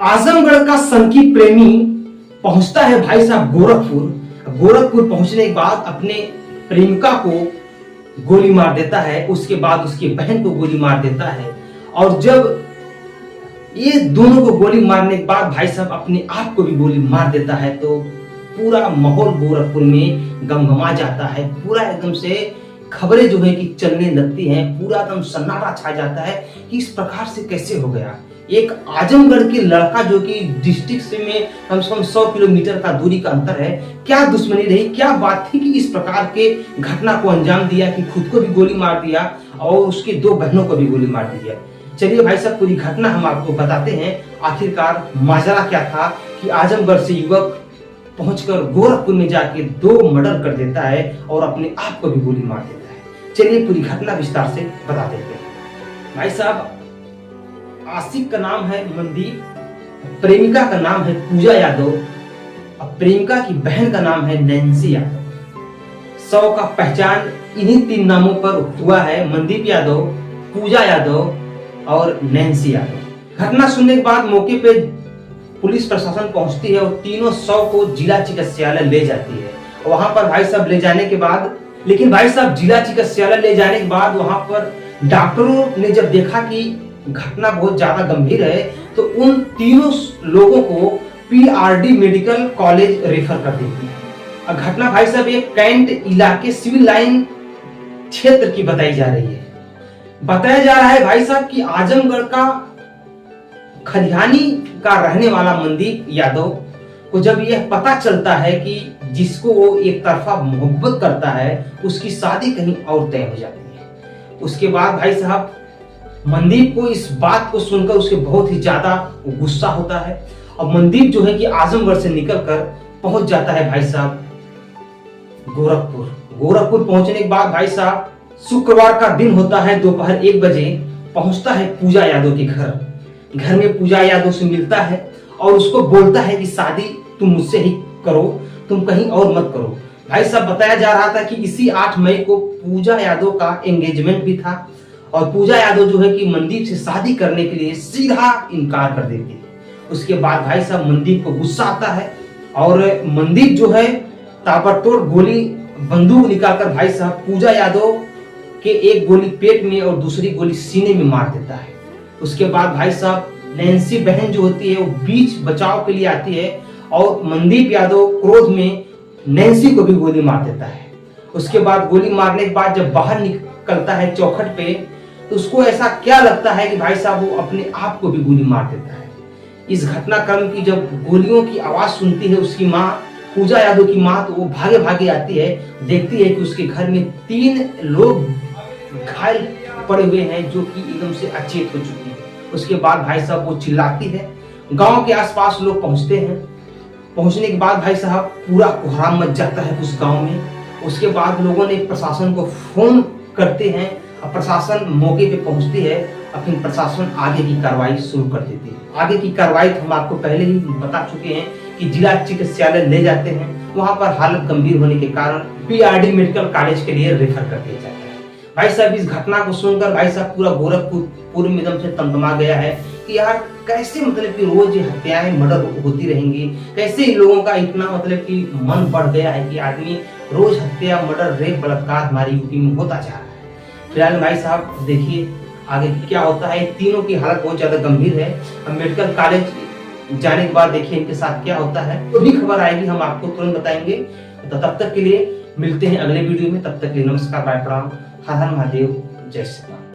आजमगढ़ का सनकी प्रेमी पहुंचता है भाई साहब गोरखपुर। गोरखपुर पहुंचने के बाद अपने प्रेमिका को गोली मार देता है, उसके बाद उसकी बहन को गोली मार देता है। और जब ये दोनों को गोली मारने के बाद भाई साहब अपने आप को भी गोली मार देता है, तो पूरा माहौल गोरखपुर में गमगमा जाता है। पूरा एकदम से खबरें जो है कि चलने लगती हैं, पूरा एकदम सन्नाटा छा जाता है कि इस प्रकार से कैसे हो गया। एक आजमगढ़ के लड़का जो कि डिस्ट्रिक्ट से में कम से कम 100 किलोमीटर का दूरी का अंतर है, क्या दुश्मनी रही, क्या बात थी कि इस प्रकार के घटना को अंजाम दिया कि खुद को भी गोली मार दिया और उसकी दो बहनों को भी गोली मार दिया। चलिए भाई साहब पूरी घटना हम आपको बताते हैं, आखिरकार माजरा क्या था कि आजमगढ़ से युवक पहुंचकर गोरखपुर में जाके 2 मर्डर कर देता है और अपने आप को भी गोली मार देता है। चलिए पूरी घटना विस्तार से बता देते हैं। भाई साहब आशिक का नाम है मनदीप, प्रेमिका का नाम है पूजा यादव और प्रेमिका की बहन का नाम है नैन्सी यादव। 100 का पहचान इन्हीं 3 नामों पर हुआ है, मनदीप यादव, पूजा यादव और नैन्सी यादव। घटना सुनने के बाद मौके पे पुलिस प्रशासन पहुंचती है और तीनों 100 को जिला चिकित्सालय ले जाती है। वहां पर भाई साहब ले जाने के बाद, लेकिन भाई साहब जिला चिकित्सालय ले जाने के बाद वहां पर डॉक्टरों ने जब देखा कि घटना बहुत ज्यादा गंभीर है, तो उन तीनों लोगों को पीआरडी मेडिकल कॉलेज रेफर कर देती है। घटना भाई साहब एक कैंट इलाके सिविल लाइन क्षेत्र की बताई जा रही है। बताया जा रहा है भाई साहब कि आजमगढ़ का खलिहानी का रहने वाला मनदीप यादव को जब यह पता चलता है कि जिसको वो एक तरफा मोहब्बत करता है उसकी शादी कहीं और तय हो जाती है। उसके बाद भाई साहब मनदीप को इस बात को सुनकर उसके बहुत ही ज्यादा गुस्सा होता है और मनदीप जो है कि आजमगढ़ से निकलकर पहुंच जाता है भाई साहब गोरखपुर। गोरखपुर पहुंचने के बाद भाई साहब शुक्रवार का दिन होता है, दोपहर 1 बजे पहुंचता है पूजा यादव के घर में पूजा यादव से मिलता है और उसको बोलता है कि शादी तुम मुझसे ही करो, तुम कहीं और मत करो। भाई साहब बताया जा रहा था कि इसी 8 मई को पूजा यादव का एंगेजमेंट भी था और पूजा यादव जो है कि मनदीप से शादी करने के लिए सीधा इनकार कर देती है। उसके बाद भाई साहब मनदीप को गुस्सा आता है और मनदीप जो है ताबड़तोड़ गोली बंदूक निकालकर भाई साहब पूजा यादव के एक गोली पेट में और दूसरी गोली सीने में मार देता है। उसके बाद भाई साहब नैन्सी बहन जो होती है वो बीच बचाव के लिए आती है और मनदीप यादव क्रोध में नैन्सी को भी गोली मार देता है। उसके बाद गोली मारने के बाद जब बाहर निकलता है चौखट पे, तो उसको ऐसा क्या लगता है कि भाई साहब वो अपने आप को भी गोली मार देता है। इस घटनाक्रम की जब गोलियों की आवाज सुनती है उसकी माँ पूजा यादव की माँ, तो वो भागे भागे आती है, देखती है कि उसके घर में 3 लोग घायल पड़े हुए हैं जो कि एकदम से अचेत हो चुकी है। उसके बाद भाई साहब वो चिल्लाती है, गांव के आसपास लोग पहुंचते हैं। पहुंचने के बाद भाई साहब पूरा कोहराम मच जाता है उस गांव में। उसके बाद लोगों ने प्रशासन को फोन करते हैं और प्रशासन मौके पे पहुंचती है और फिर प्रशासन आगे की कार्रवाई शुरू कर देती है। आगे की कार्रवाई हम आपको पहले ही बता चुके हैं कि जिला चिकित्सालय ले जाते हैं, वहां पर हालत गंभीर होने के कारण पीआरडी मेडिकल कॉलेज के लिए रेफर कर दिया जाता है। भाई साहब इस घटना को सुनकर भाई साहब पूरा गोरखपुर पूर्व में एकदम से तमतमा गया है कि यार कैसे मतलब कि रोज हत्याएं मर्डर होती रहेंगी, कैसे इन लोगों का इतना मतलब कि मन बढ़ गया है कि आदमी रोज हत्या मर्डर रेप बलात्कार हमारी यूपी में होता जा रहा है। फिलहाल भाई साहब देखिए आगे क्या होता है। तीनों की हालत बहुत ज्यादा गंभीर है। अब मेडिकल कॉलेज जाने के बाद देखिए इनके साथ क्या होता है, तो भी खबर आएगी हम आपको तुरंत बताएंगे। तो तब तक के लिए मिलते हैं अगले वीडियो में, तब तक के लिए नमस्कार, बाय, प्रणाम, हर हर महादेव, जय श्री राम।